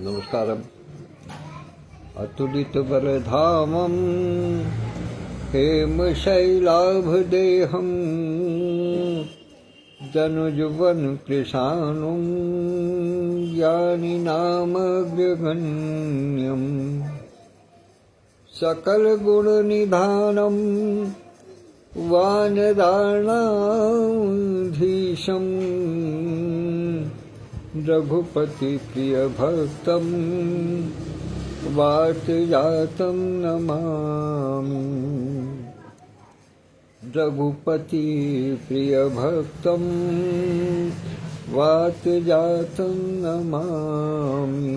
नमस्कारम। अतुलितबलधामं हेमशैलाभदेहं जनुजुवनकृशानुं ज्ञानिनामग्रगण्यं सकलगुणनिधानं वानराणाधीशं रघुपतिप्रियभक्तं वातजातं नमामि। रघुपतिप्रियभक्तं वातजातं नमामि।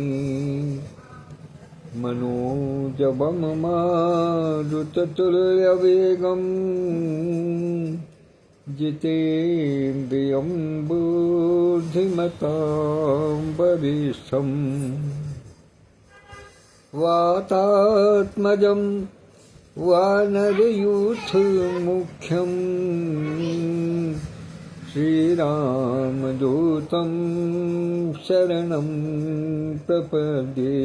मनोजवं मारुततुल्यवेगं जितेन्द्रियं बुद्धिमतां वरिष्ठं वातात्मजं वानरयूथमुख्यं श्रीरामदूतं शरणं प्रपद्ये।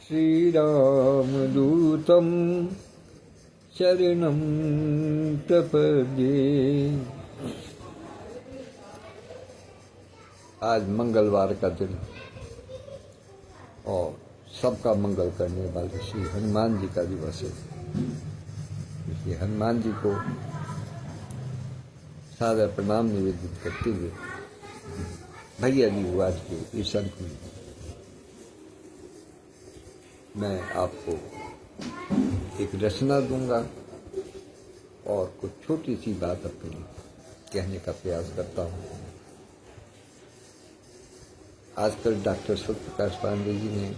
श्रीरामदूतं शरणं प्रपद्ये। आज मंगलवार का दिन और सबका मंगल करने वाले श्री हनुमान जी का दिवस है। इसलिए हनुमान जी को सादर प्रणाम निवेदित करते हुए भैया जी आज के ईश्वर को मैं आपको एक रचना दूंगा और कुछ छोटी सी बात अपनी कहने का प्रयास करता हूँ। आजकल डॉक्टर सत्यप्रकाश पांडे जी ने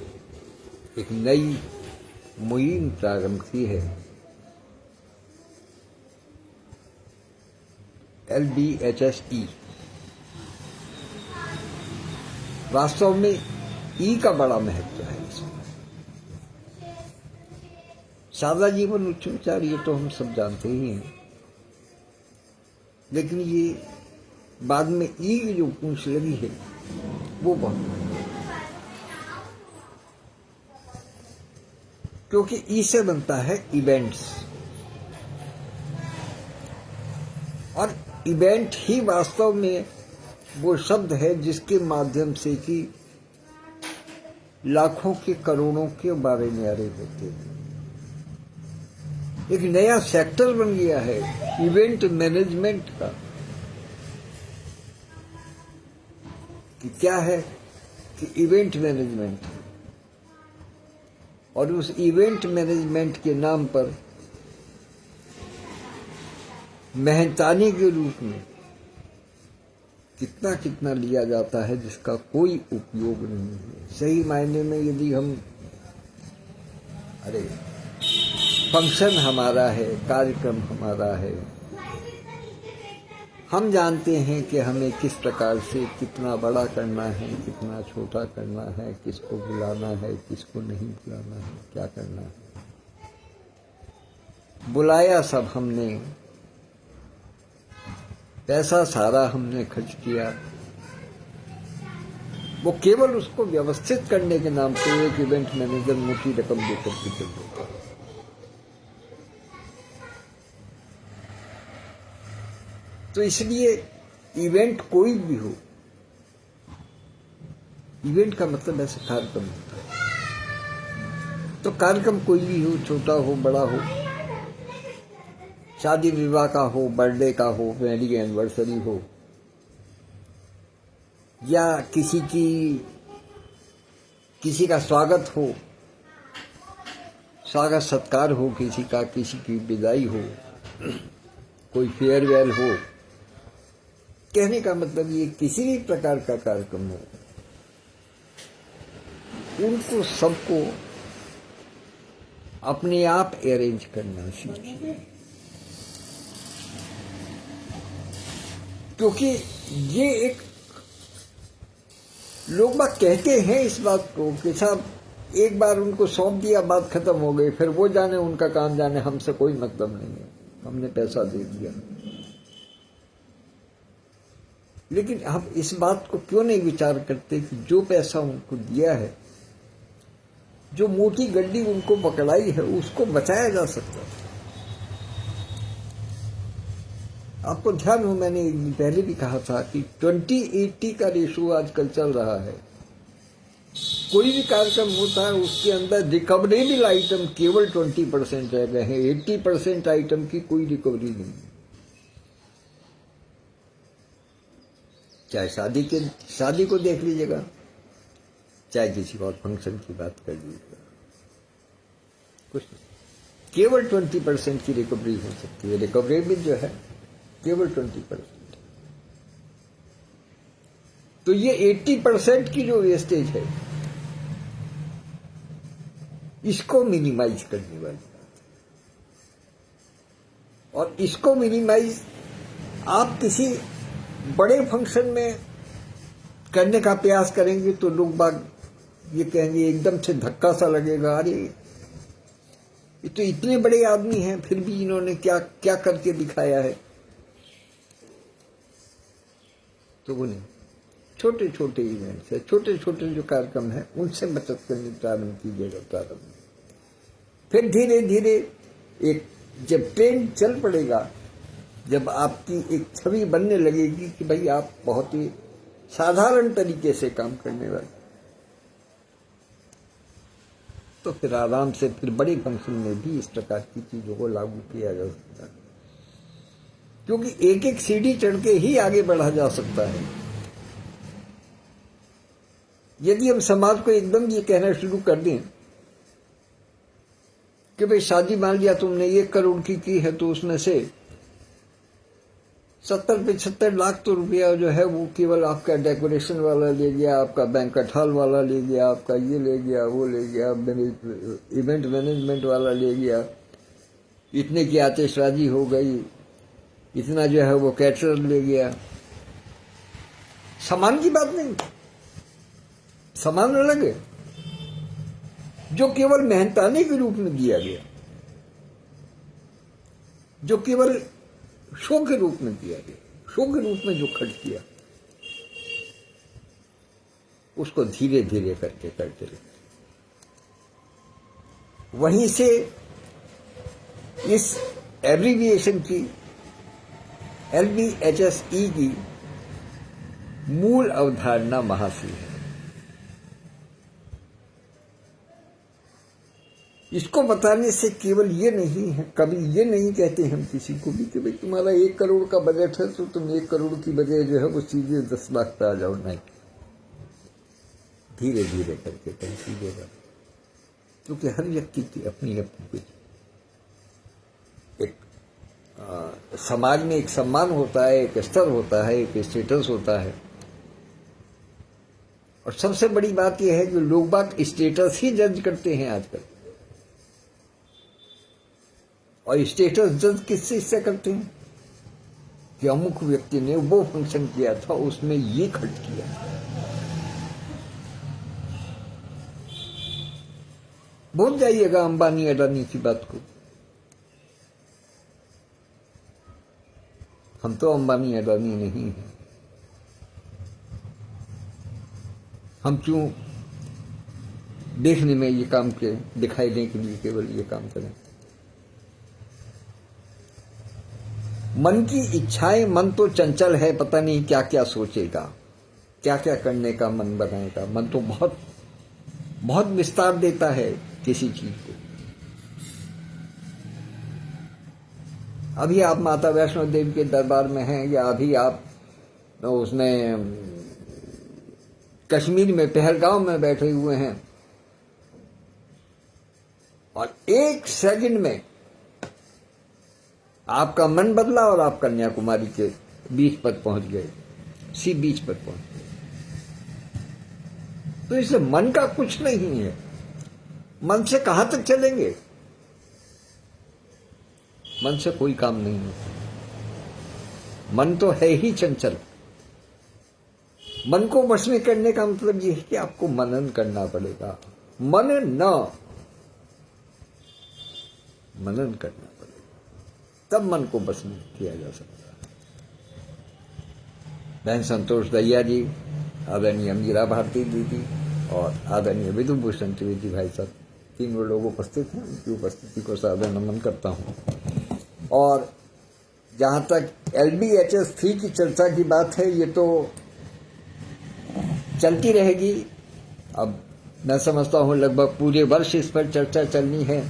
एक नई मुहिम प्रारंभ की है, LBHSE। वास्तव में ई का बड़ा महत्व है इसमें। सादा जीवन उच्च विचार ये तो हम सब जानते ही हैं, लेकिन ये बाद में ई की जो पूंछ लगी है वो बहुत, क्योंकि ई से बनता है इवेंट्स, और इवेंट ही वास्तव में वो शब्द है जिसके माध्यम से कि लाखों के करोड़ों के बारे में अरे होते हैं। एक नया सेक्टर बन गया है इवेंट मैनेजमेंट का। कि क्या है कि इवेंट मैनेजमेंट, और उस इवेंट मैनेजमेंट के नाम पर मेहनतानी के रूप में कितना कितना लिया जाता है जिसका कोई उपयोग नहीं है। सही मायने में यदि हम फंक्शन हमारा है, कार्यक्रम हमारा है, हम जानते हैं कि हमें किस प्रकार से कितना बड़ा करना है, कितना छोटा करना है, किसको बुलाना है, किसको नहीं बुलाना है, क्या करना है। बुलाया सब हमने, पैसा सारा हमने खर्च किया, वो केवल उसको व्यवस्थित करने के नाम पे एक इवेंट मैनेजर मोटी रकम देकर के चल देता है। तो इसलिए इवेंट कोई भी हो, इवेंट का मतलब ऐसे कार्यक्रम होता है। तो कार्यक्रम कोई भी हो, छोटा हो बड़ा हो, शादी विवाह का हो, बर्थडे का हो, वेडिंग एनिवर्सरी हो, या किसी का स्वागत हो, स्वागत सत्कार हो किसी का, किसी की विदाई हो, कोई फेयरवेल हो, कहने का मतलब ये किसी भी प्रकार का कार्यक्रम हो, उनको सबको अपने आप अरेंज करना सीखिए। क्योंकि ये एक लोग बात कहते हैं इस बात को कि साहब एक बार उनको सौंप दिया, बात खत्म हो गई, फिर वो जाने उनका काम जाने, हमसे कोई मतलब नहीं है, हमने पैसा दे दिया। लेकिन आप इस बात को क्यों नहीं विचार करते कि जो पैसा उनको दिया है, जो मोटी गड्डी उनको पकड़ाई है, उसको बचाया जा सकता है। आपको ध्यान हो, मैंने एक दिन पहले भी कहा था कि 20-80 का रेशो आजकल चल रहा है। कोई भी कार्यक्रम होता है उसके अंदर रिकवरेबल आइटम केवल 20% रह गए हैं, 80% आइटम की कोई रिकवरी नहीं है। चाहे शादी को देख लीजिएगा, चाहे किसी और फंक्शन की बात कर लीजिएगा, कुछ नहीं, केवल 20% की रिकवरी हो सकती है। रिकवरेबल जो है केवल 20%। तो ये 80% की जो वेस्टेज है, इसको मिनिमाइज करने वाली बात है। और इसको मिनिमाइज आप किसी बड़े फंक्शन में करने का प्रयास करेंगे तो लोग बाग ये कहेंगे, एकदम से धक्का सा लगेगा, अरे ये तो इतने बड़े आदमी हैं, फिर भी इन्होंने क्या क्या करके दिखाया है। तो वो नहीं, छोटे छोटे इवेंट्स है, छोटे छोटे जो कार्यक्रम है, उनसे बचत करनी प्रारंभ कीजिएगा। प्रारंभ फिर धीरे धीरे एक जब ट्रेंड चल पड़ेगा, जब आपकी एक छवि बनने लगेगी कि भाई आप बहुत ही साधारण तरीके से काम करने वाले, तो फिर आराम से फिर बड़े फंक्शन में भी इस प्रकार की चीजों को लागू किया जा सकता है। क्योंकि एक एक सीढ़ी चढ़ के ही आगे बढ़ा जा सकता है। यदि हम समाज को एकदम ये कहना शुरू कर दें कि भाई शादी मान लिया तुमने 1 करोड़ की है, तो उसमें से 70-75 लाख तो रुपया जो है वो केवल आपका डेकोरेशन वाला ले गया, आपका बैंक्वेट हॉल वाला ले गया, आपका ये ले गया, वो ले गया, इवेंट मैनेजमेंट वाला ले गया, इतने की आतिशबाजी हो गई, इतना जो है वो कैटरर ले गया। सामान की बात नहीं, सामान अलग है जो केवल मेहनताने के रूप में दिया गया, जो केवल शो के रूप में दिया गया, शो के रूप में जो खर्च किया, उसको धीरे धीरे करके करते रहे। वहीं से इस एब्रीविएशन की LBHSE की मूल अवधारणा महासी है। इसको बताने से केवल ये नहीं है, कभी ये नहीं कहते हम किसी को भी कि भाई तुम्हारा 1 करोड़ का बजट है तो तुम 1 करोड़ की बजाय जो है वो सीधे 10 लाख पे आ जाओ, नहीं, धीरे धीरे करके कहीं कीजिएगा। क्योंकि हर व्यक्ति की अपनी अपनी एक समाज में एक सम्मान होता है, एक स्तर होता है, एक स्टेटस होता है। और सबसे बड़ी बात यह है कि लोग बात स्टेटस ही जज करते हैं आजकल। और स्टेटस जज किस चीज से करते हैं कि अमुक व्यक्ति ने वो फंक्शन किया था, उसमें ये खर्च किया। भूल जाइएगा अंबानी अडानी की बात को। हम तो अंबानी अडानी नहीं हैं। हम क्यों देखने में ये काम के दिखाई देने के लिए केवल ये काम करें। मन की इच्छाएं, मन तो चंचल है, पता नहीं क्या क्या सोचेगा, क्या क्या करने का मन बनाएगा। मन तो बहुत बहुत विस्तार देता है किसी चीज को। अभी आप माता वैष्णो देवी के दरबार में हैं, या अभी आप उसमें कश्मीर में पहलगांव में बैठे हुए हैं, और 1 सेकंड में आपका मन बदला और आप कन्याकुमारी के बीच पर पहुंच गए, सी बीच पर पहुंच गए। तो इससे मन का कुछ नहीं है। मन से कहां तक चलेंगे? मन से कोई काम नहीं होता। मन तो है ही चंचल। मन को वश में करने का मतलब यह है कि आपको मनन करना पड़ेगा। मनन करना पड़ेगा, तब मन को वश में किया जा सकता है। बहन संतोष दहिया जी, आदरणीय मीरा भारती दीदी और आदरणीय विधुभूषण त्रिवेदी भाई साहब, तीनों लोग उपस्थित हैं। उनकी उपस्थिति को सादर नमन करता हूँ। और जहाँ तक LBHS-3 की चर्चा की बात है, ये तो चलती रहेगी। अब मैं समझता हूँ लगभग पूरे वर्ष इस पर चर्चा चलनी है।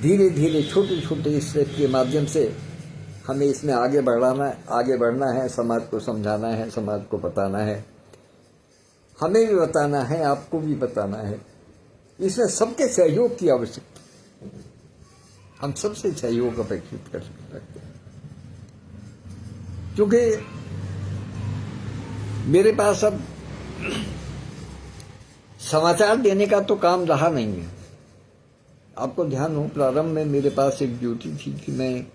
धीरे धीरे छोटे छोटे स्टेप के माध्यम से हमें इसमें आगे बढ़ना है, समाज को समझाना है, समाज को बताना है, हमें भी बताना है, आपको भी बताना है। इसमें सबके सहयोग की आवश्यकता, हम सबसे सहयोग अपेक्षित कर सकते हैं। क्योंकि मेरे पास अब समाचार देने का तो काम रहा नहीं है। आपको ध्यान हो, प्रारंभ में मेरे पास एक ड्यूटी थी कि मैं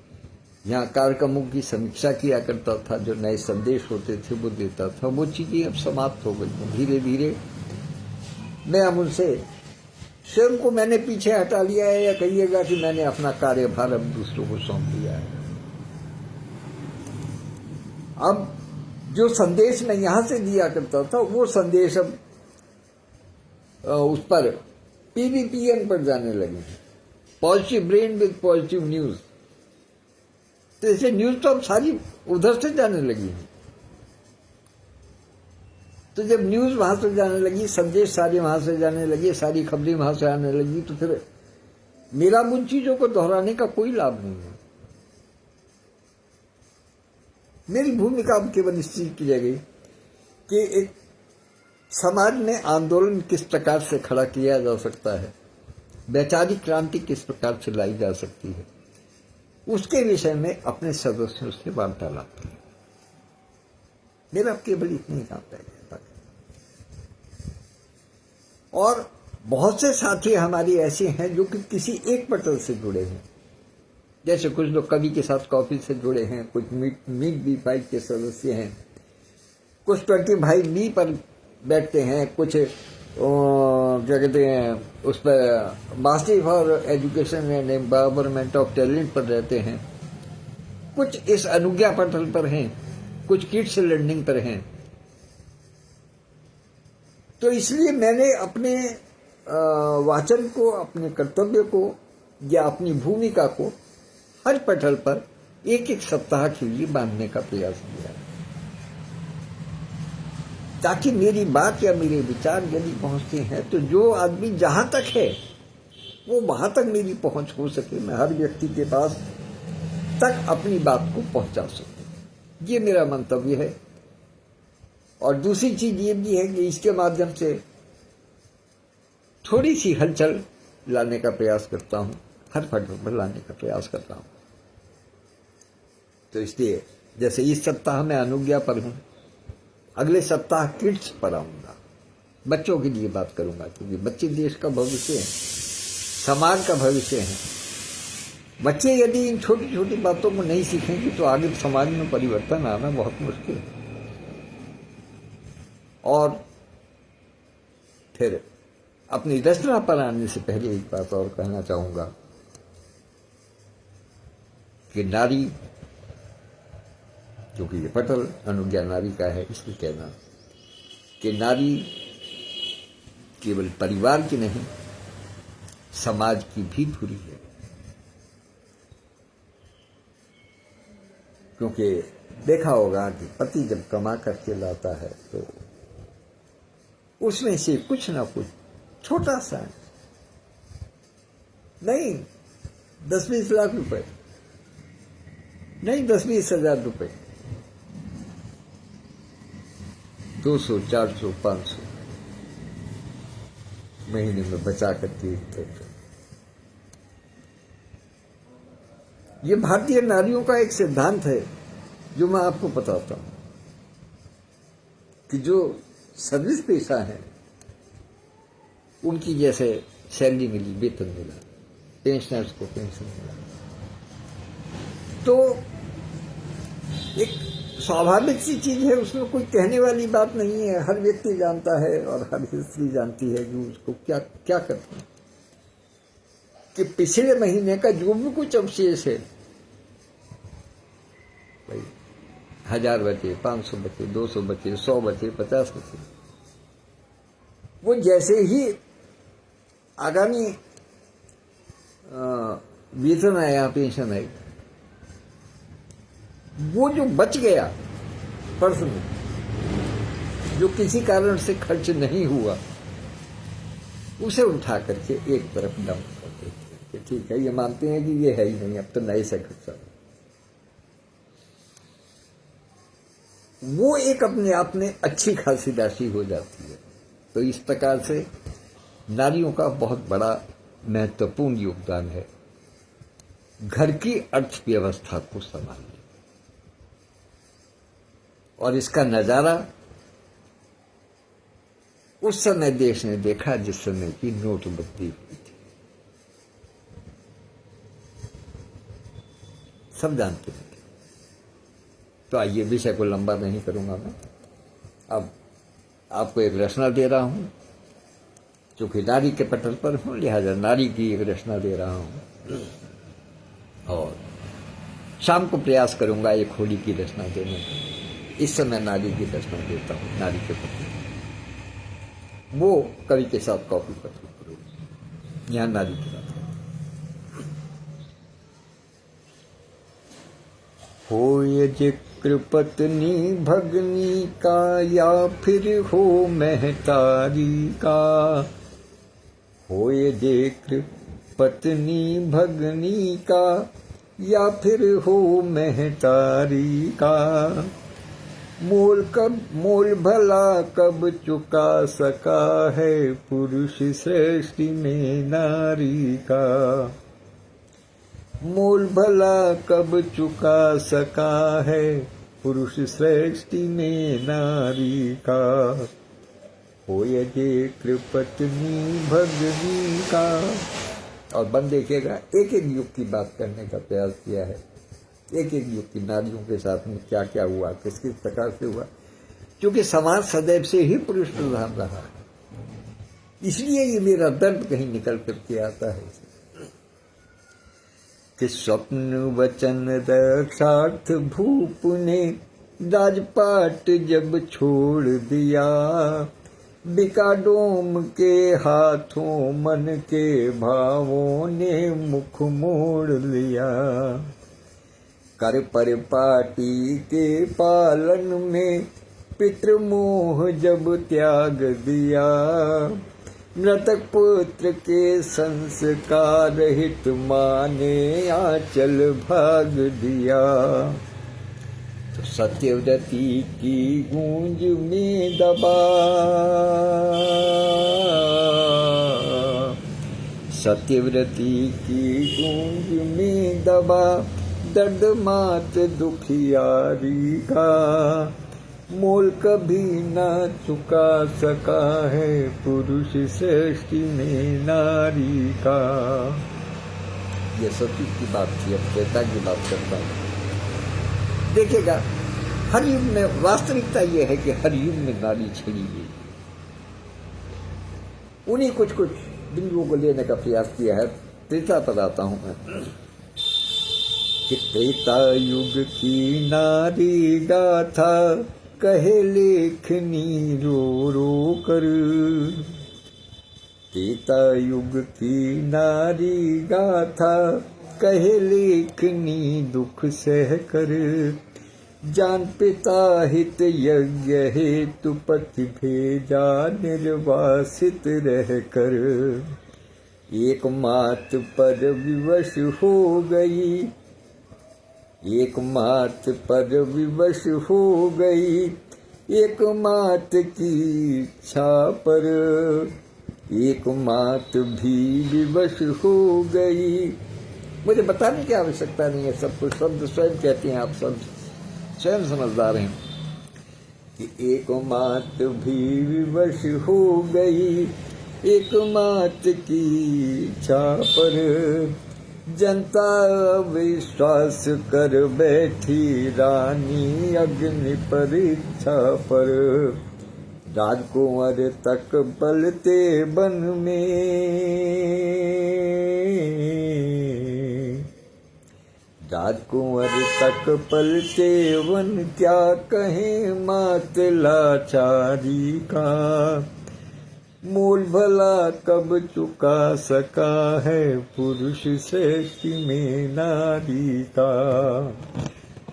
यहाँ कार्यक्रमों की समीक्षा किया करता था, जो नए संदेश होते थे वो देता था। वो चीज़ें अब समाप्त हो गई। धीरे धीरे मैं अब उनसे स्वयं को मैंने पीछे हटा लिया है, या कहिएगा कि मैंने अपना कार्यभार अब दूसरों को सौंप दिया है। अब जो संदेश मैं यहाँ से दिया करता था, वो संदेश अब उस पर PBPN पर जाने लगे। Positive brain with positive news. तो ऐसे न्यूज तो अब सारी उधर से जाने लगी है। तो जब न्यूज वहां से जाने लगी, संदेश सारे वहां से जाने लगे, सारी खबरें वहां से आने लगी, तो फिर मेरा उन चीजों को दोहराने का कोई लाभ नहीं है। मेरी भूमिका अब केवल इस चीज की रह गई कि एक समाज में आंदोलन किस प्रकार से खड़ा किया जा सकता है, वैचारिक क्रांति किस प्रकार से लाई जा सकती है, उसके विषय में अपने सदस्यों से वार्तालाप की। मेरा केवल इतना ही काम रह गया। और बहुत से साथी हमारे ऐसे हैं जो कि किसी एक पटल से जुड़े हैं। जैसे कुछ लोग कवि के साथ कॉफी से जुड़े हैं, कुछ मीट B5 के सदस्य हैं, कुछ 20 भाई मी पर बैठते हैं, कुछ क्या कहते हैं उस पर master for education and empowerment of talent पर रहते हैं, कुछ इस अनुज्ञा पटल पर हैं, कुछ किड्स लर्निंग पर हैं। तो इसलिए मैंने अपने वाचन को, अपने कर्तव्य को या अपनी भूमिका को हर पटल पर एक एक सप्ताह के लिए बांधने का प्रयास किया, ताकि मेरी बात या मेरे विचार यदि पहुंचते हैं तो जो आदमी जहां तक है वो वहां तक मेरी पहुंच हो सके, मैं हर व्यक्ति के पास तक अपनी बात को पहुंचा सकूं। ये मेरा मंतव्य है। और दूसरी चीज ये भी है कि इसके माध्यम से थोड़ी सी हलचल लाने का प्रयास करता हूं, हर पटल पर लाने का प्रयास करता हूं। तो इसलिए जैसे इस सप्ताह मैं अनुज्ञा पर हूं, अगले सप्ताह किड्स पर आऊंगा, बच्चों के लिए बात करूंगा, क्योंकि बच्चे देश का भविष्य है, समाज का भविष्य है। बच्चे यदि इन छोटी छोटी बातों को नहीं सीखेंगे तो आगे समाज में परिवर्तन आना बहुत मुश्किल है। और फिर अपनी रचना पर आने से पहले एक बात और कहना चाहूंगा कि नारी, क्योंकि ये पटल अनुज्ञा नारी का है, इसलिए कहना कि नारी केवल परिवार की नहीं, समाज की भी धुरी है। क्योंकि देखा होगा कि पति जब कमा करके लाता है तो उसमें से कुछ ना कुछ छोटा सा, नहीं 10-20 लाख रुपए, नहीं 10-20 हजार रुपए, 200, 400, 500 महीने में बचा करके ये भारतीय नारियों का एक सिद्धांत है जो मैं आपको बताता हूं कि जो सर्विस पेशा है उनकी जैसे सैलरी मिली, वेतन मिला, पेंशनर्स को पेंशन मिला, तो एक स्वाभाविक सी चीज है, उसमें कोई कहने वाली बात नहीं है। हर व्यक्ति जानता है और हर स्त्री जानती है कि उसको क्या क्या करना है, कि पिछले महीने का जो भी कुछ अवशेष है भाई 1000 बचे, 500 बचे, 200 बचे, 100 बचे, 50 बचे। वो जैसे ही आगामी वेतन आया, पेंशन आई, वो जो बच गया पर्स में, जो किसी कारण से खर्च नहीं हुआ, उसे उठा करके एक तरफ डंप कर देते हैं कि ठीक है, ये मानते हैं कि ये है ही नहीं, अब तो नए से खर्चा। वो एक अपने आप में अच्छी खासी राशि हो जाती है। तो इस प्रकार से नारियों का बहुत बड़ा महत्वपूर्ण योगदान है घर की अर्थव्यवस्था को संभालने। और इसका नजारा उस समय देश ने देखा जिस समय की नोटबंदी हुई थी। सब जानते हैं। तो आइए, विषय को लंबा नहीं करूंगा मैं। अब आपको एक रचना दे रहा हूं, चूंकि नारी के पटल पर हूं, लिहाजा नारी की एक रचना दे रहा हूं। और शाम को प्रयास करूंगा एक होली की रचना देने का। इस समय नारी की रचना देता हूं, नारी के पटल। वो कवि के साथ कॉपी करूँ, यहां नारी की बात है। होय जिक्र पत्नी भगनी का, या फिर हो महतारी का। होय जिक्र पत्नी भगनी का, या फिर हो महतारी का। मोल भला कब चुका सका है, पुरुष श्रेष्ठी में नारी का। मोल भला कब चुका सका है, पुरुष श्रेष्ठी में नारी का। होय जिक्र पत्नी भगनी का। और बन देखिएगा, एक एक युग की बात करने का प्रयास किया है। एक एक युग की नारियों के साथ में क्या क्या हुआ, किस किस प्रकार से हुआ, क्योंकि समाज सदैव से ही पुरुष प्रधान रहा है। इसलिए ये मेरा दर्द कहीं निकल करके आता है कि स्वप्न वचन रक्षार्थ भूप ने राजपाट जब छोड़ दिया। बिका डोम के हाथों मन के भावों ने मुख मोड़ लिया। कर परिपाटी के पालन में पितृमोह जब त्याग दिया। मृतक पुत्र के संस्कार हित माने आंचल भाग दिया। तो सत्यव्रती की गूंज में दबा, सत्यव्रती की गूंज में दबा, दर्द मात दुखियारी का। मोल कभी ना चुका सका है, पुरुष श्रेष्ठी में नारी का। ये सती की बात थी, अब त्रेता की बात करता हूँ। देखिएगा, हर युग में वास्तविकता यह है कि हर युग में नारी छेड़ी गई। उन्हीं कुछ कुछ बिंदुओं को लेने का प्रयास किया है। त्रेता पर आता हूं मैं कि त्रेता युग की नारी गाथा, कहे लेखनी रो रो कर। त्रेता युग की नारी गाथा, कहे लेखनी दुख सह कर। जान पिता हित यज्ञ हेतु पति भेजा, निर्वासित रह कर। एक मात पर विवश हो गई, एक मात पर विवश हो गई। एक मात की इच्छा पर एक मात भी विवश हो गई। मुझे बताने की आवश्यकता नहीं है, सब कुछ शब्द स्वयं कहते हैं, आप सब स्वयं समझदार हैं कि एक मात भी विवश हो गई। एक मात की इच्छा पर जनता विश्वास कर बैठी, रानी अग्नि परीक्षा पर। राजकुंवर तक पलते बन में, राजकुंवर तक पलटे वन, क्या कहें मात लाचारी का। मोल भला कब चुका सका है, पुरुष श्रेष्ठ में नारी का।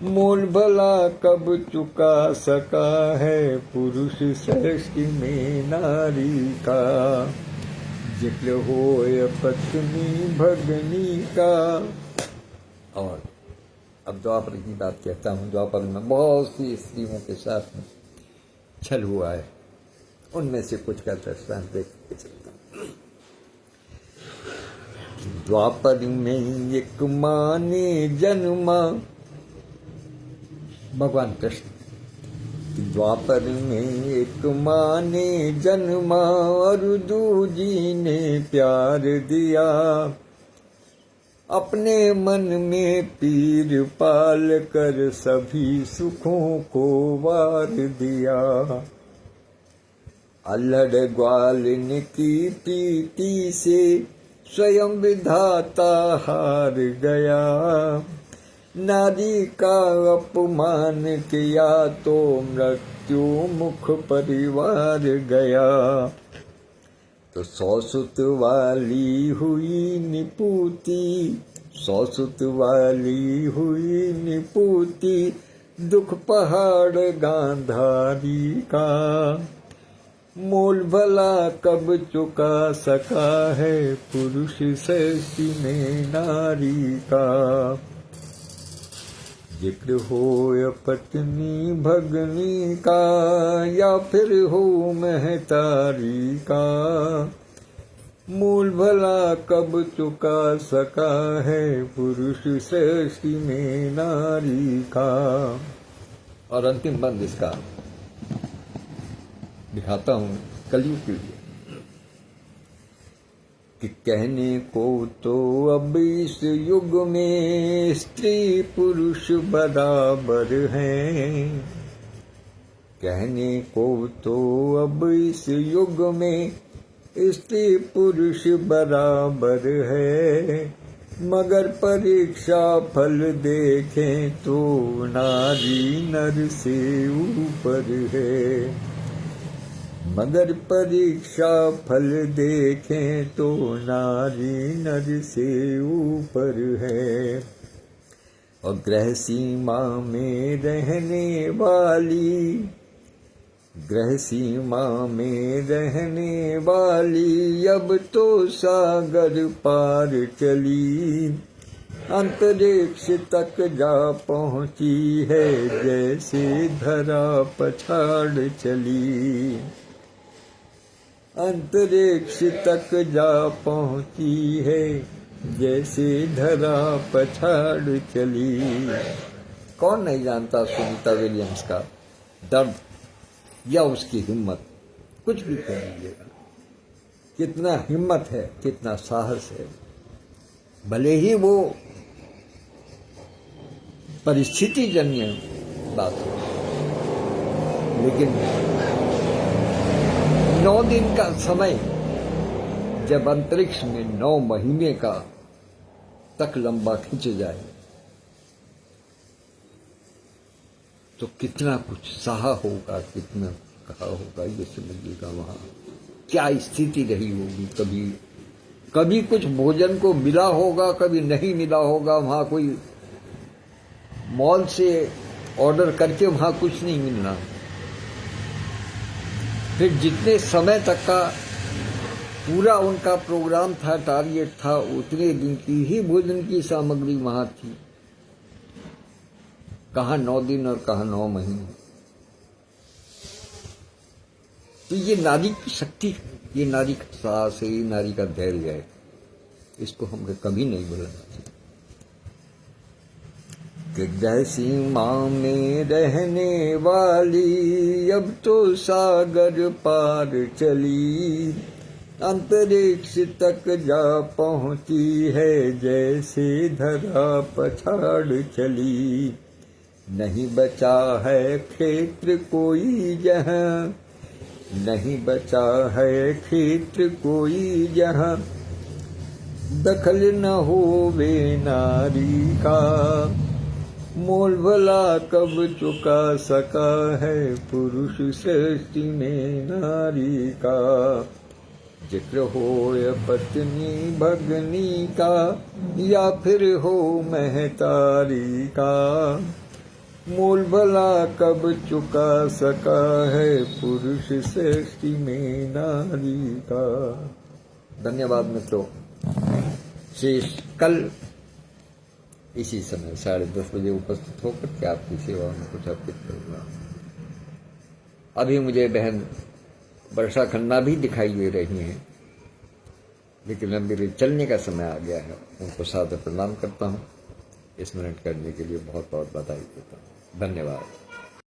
मोल भला कब चुका सका है, पुरुष श्रेष्ठ में नारी का। जिक्र होय पत्नी भगनी का। और अब द्वापर की बात कहता हूँ। द्वापर में बहुत सी स्त्रियों के साथ छल हुआ है, उनमें से कुछ का दृष्टांत देख के चलता हूँ। द्वापर में एक माँ ने जन्मा, भगवान कृष्ण। द्वापर में एक माँ ने जन्मा, और दूजी ने प्यार दिया। अपने मन में पीर पाल कर सभी सुखों को वार दिया। अल्हड़ ग्वालिन की प्रीति से स्वयं विधाता हार गया। नारी का अपमान किया तो मृत्यु मुख परिवार गया। तो 100 सुत वाली हुई निपुती, 100 सुत वाली हुई निपुती, दुख पहाड़ गांधारी का। मोल भला कब चुका सका है, पुरुष श्रेष्ठ में नारी का। जिक्र हो पत्नी भगनी का, या फिर हो महतारी का। मूल भला कब चुका सका है, पुरुष श्रेष्ठ में नारी का। और अंतिम बंद इसका दिखाता हूँ कलयुग के लिए, कि कहने को तो अब इस युग में स्त्री पुरुष बराबर हैं। कहने को तो अब इस युग में स्त्री पुरुष बराबर है। मगर परीक्षा फल देखें तो नारी नर से ऊपर है। मगर परीक्षा फल देखें तो नारी नर से ऊपर है। और गृह सीमा में रहने वाली, गृह सीमा में रहने वाली, अब तो सागर पार चली। अंतरिक्ष तक जा पहुंची है, जैसे धरा पछाड़ चली। अंतरिक्ष तक जा पहुंची है, जैसे धरा पछाड़ चली। कौन नहीं जानता सुनीता विलियम्स का दर्द या उसकी हिम्मत, कुछ भी कह लीजिएगा। कितना हिम्मत है, कितना साहस है। भले ही वो परिस्थिति जन्य बात हो, लेकिन 9 दिन का समय जब अंतरिक्ष में 9 महीने का तक लंबा खिंच जाए, तो कितना कुछ सहा होगा, कितना कहा होगा, ये समझिएगा। वहां क्या स्थिति रही होगी। कभी कुछ भोजन को मिला होगा, कभी नहीं मिला होगा। वहां कोई मॉल से ऑर्डर करके वहां कुछ नहीं मिलना। फिर जितने समय तक का पूरा उनका प्रोग्राम था, टारगेट था, उतने दिन की ही भोजन की सामग्री वहां थी। कहाँ 9 दिन और कहाँ 9 महीने। तो ये नारी की शक्ति, ये नारी का साहस है, ये नारी का धैर्य है। इसको हम कभी नहीं भूलना चाहिए। कि गृह सीमा में रहने वाली, अब तो सागर पार चली। अंतरिक्ष तक जा पहुंची है, जैसे धरा पछाड़ चली। नहीं बचा है क्षेत्र कोई जहां, नहीं बचा है क्षेत्र कोई जहां, दखल न होवे नारी का, मोल भला कब चुका सका है पुरुष सृष्टि में नारी का। जिक्र हो या पत्नी भगनी का, या फिर हो महतारी का, मोल भला कब चुका सका है पुरुष सृष्टि में नारी का। धन्यवाद मित्रों। शेष कल इसी समय 10:30 बजे उपस्थित होकर के आपकी सेवा में कुछ अर्पित करूंगा। अभी मुझे बहन वर्षा खन्ना भी दिखाई दे रही हैं, लेकिन अब मेरे चलने का समय आ गया है। उनको सादर प्रणाम करता हूँ। स्मरण करने के लिए बहुत बहुत बधाई देता हूँ। धन्यवाद।